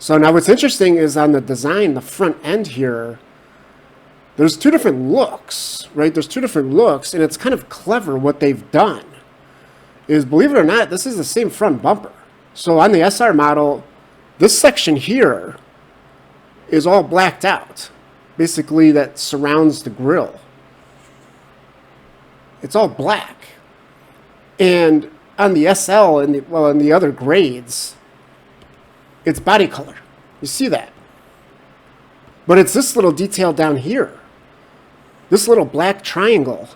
So now what's interesting is on the design, the front end here, there's two different looks, right? There's two different looks, and it's kind of clever what they've done. Is, believe it or not, this is the same front bumper. So on the SR model, this section here is all blacked out. Basically, that surrounds the grille. It's all black. And on the SL and in the other grades, it's body color. You see that? But it's this little detail down here. This little black triangle.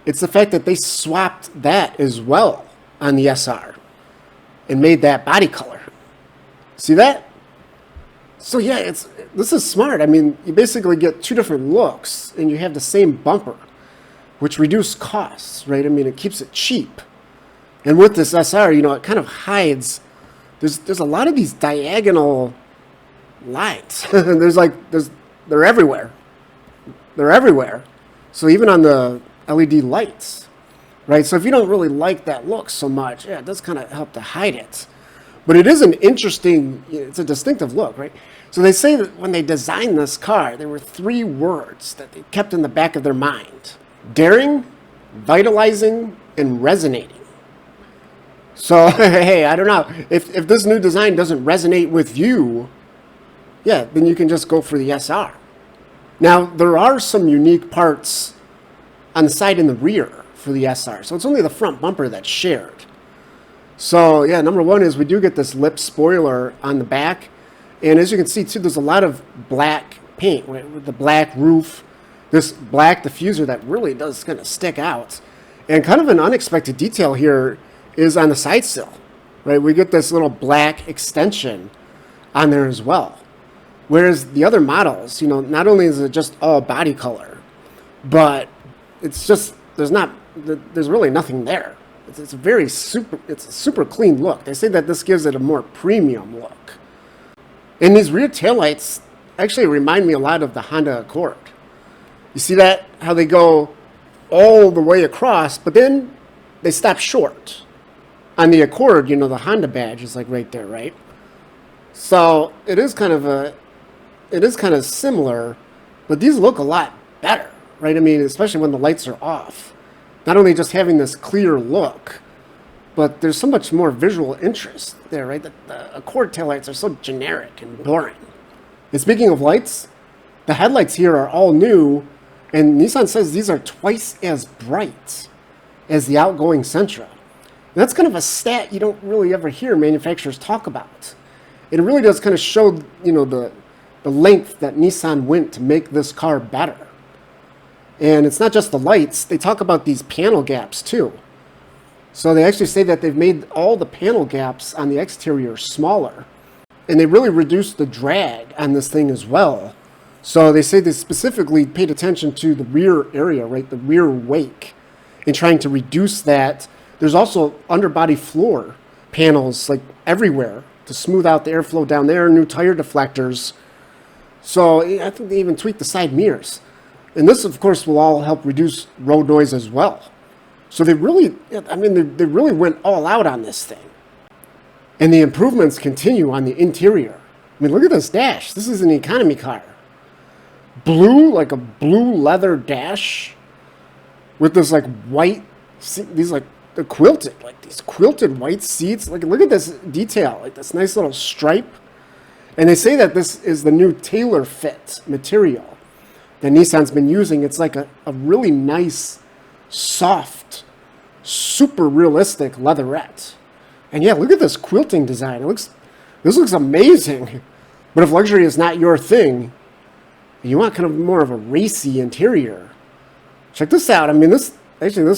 It's the fact that they swapped that as well on the SR and made that body color. See that? So yeah, this is smart. I mean, you basically get two different looks and you have the same bumper, which reduces costs, right? I mean, it keeps it cheap. And with this SR, you know, it kind of hides. There's a lot of these diagonal lines. They're everywhere. They're everywhere. So even on the LED lights, right? So if you don't really like that look so much, yeah, it does kind of help to hide it. But it is an interesting, it's a distinctive look, right? So they say that when they designed this car, there were 3 words that they kept in the back of their mind: daring, vitalizing, and resonating. So, hey, I don't know. If this new design doesn't resonate with you, yeah, then you can just go for the SR. Now, there are some unique parts on the side and the rear for the SR. So it's only the front bumper that's shared. So, yeah, number one is we do get this lip spoiler on the back. And as you can see, too, there's a lot of black paint, right? With the black roof, this black diffuser that really does kind of stick out. And kind of an unexpected detail here is on the side sill, right? We get this little black extension on there as well. Whereas the other models, you know, not only is it just all body color, but it's just, there's really nothing there. It's a super clean look. They say that this gives it a more premium look. And these rear taillights actually remind me a lot of the Honda Accord. You see that? How they go all the way across, but then they stop short. On the Accord, you know, the Honda badge is like right there, right? So it is kind of similar, but these look a lot better, right? I mean, especially when the lights are off. Not only just having this clear look, but there's so much more visual interest there, right? The Accord taillights are so generic and boring. And speaking of lights, the headlights here are all new, and Nissan says these are twice as bright as the outgoing Sentra. And that's kind of a stat you don't really ever hear manufacturers talk about. It really does kind of show, you know, the length that Nissan went to make this car better. And it's not just the lights. They talk about these panel gaps too. So they actually say that they've made all the panel gaps on the exterior smaller. And they really reduced the drag on this thing as well. So they say they specifically paid attention to the rear area, right? The rear wake, and trying to reduce that. There's also underbody floor panels like everywhere to smooth out the airflow down there, new tire deflectors. So I think they even tweaked the side mirrors. And this, of course, will all help reduce road noise as well. So they really, I mean, they really went all out on this thing. And the improvements continue on the interior. I mean, look at this dash. This is an economy car. Blue, like a blue leather dash with this like white, these like the quilted, like these quilted white seats. Like, look at this detail, like this nice little stripe. And they say that this is the new tailor fit material that Nissan's been using. It's like a really nice, soft, super realistic leatherette. And yeah, look at this quilting design. This looks amazing. But if luxury is not your thing, you want kind of more of a racy interior, check this out. I mean, this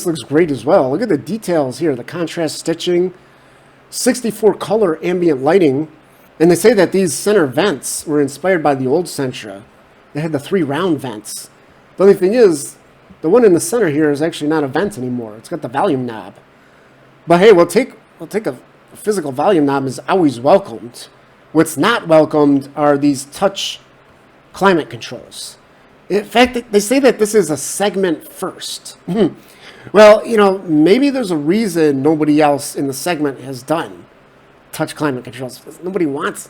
looks great as well. Look at the details here, the contrast stitching, 64 color ambient lighting. And they say that these center vents were inspired by the old Sentra. They had the 3 round vents. The only thing is, the one in the center here is actually not a vent anymore. It's got the volume knob. But hey, we'll take a physical volume knob is always welcomed. What's not welcomed are these touch climate controls. In fact, they say that this is a segment first. Well, you know, maybe there's a reason nobody else in the segment has done touch climate controls. Nobody wants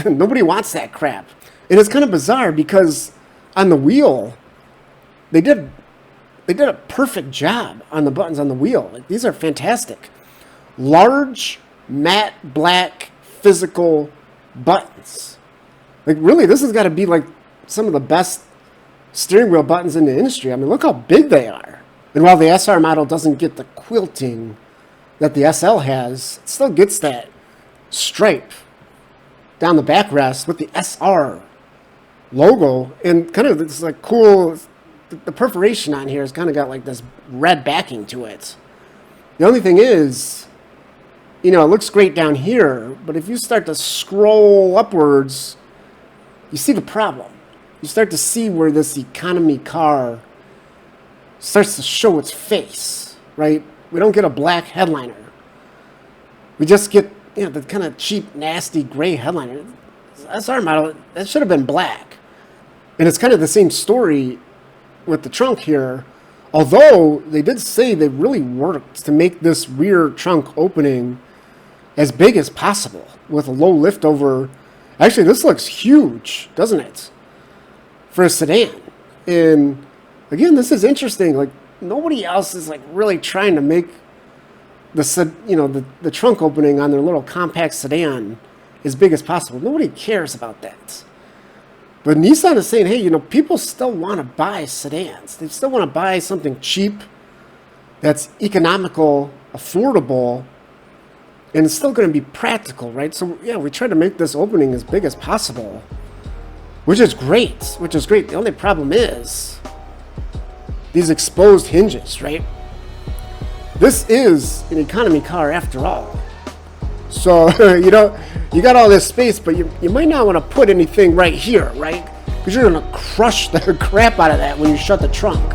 nobody wants that crap. And it's kind of bizarre because on the wheel, they did a perfect job on the buttons on the wheel. Like, these are fantastic. Large, matte black, physical buttons. Like, really, this has got to be like some of the best steering wheel buttons in the industry. I mean, look how big they are. And while the SR model doesn't get the quilting that the SL has, it still gets that stripe down the backrest with the SR logo. And kind of this like cool, the perforation on here has kind of got like this red backing to it. The only thing is, you know, it looks great down here, but if you start to scroll upwards, you see the problem. You start to see where this economy car starts to show its face, right? We don't get a black headliner. We just get, you know, the kind of cheap, nasty gray headliner. SR model, that should have been black. And it's kind of the same story with the trunk here. Although they did say they really worked to make this rear trunk opening as big as possible with a low lift over. Actually, this looks huge, doesn't it? For a sedan. And again, this is interesting. Like, nobody else is like really trying to make the trunk opening on their little compact sedan as big as possible. Nobody cares about that. But Nissan is saying, hey, you know, people still want to buy sedans. They still want to buy something cheap, that's economical, affordable, and it's still going to be practical, right? So, yeah, we try to make this opening as big as possible, which is great, The only problem is these exposed hinges, right? This is an economy car after all. So, you know, you got all this space, but you might not want to put anything right here, right? Because you're going to crush the crap out of that when you shut the trunk.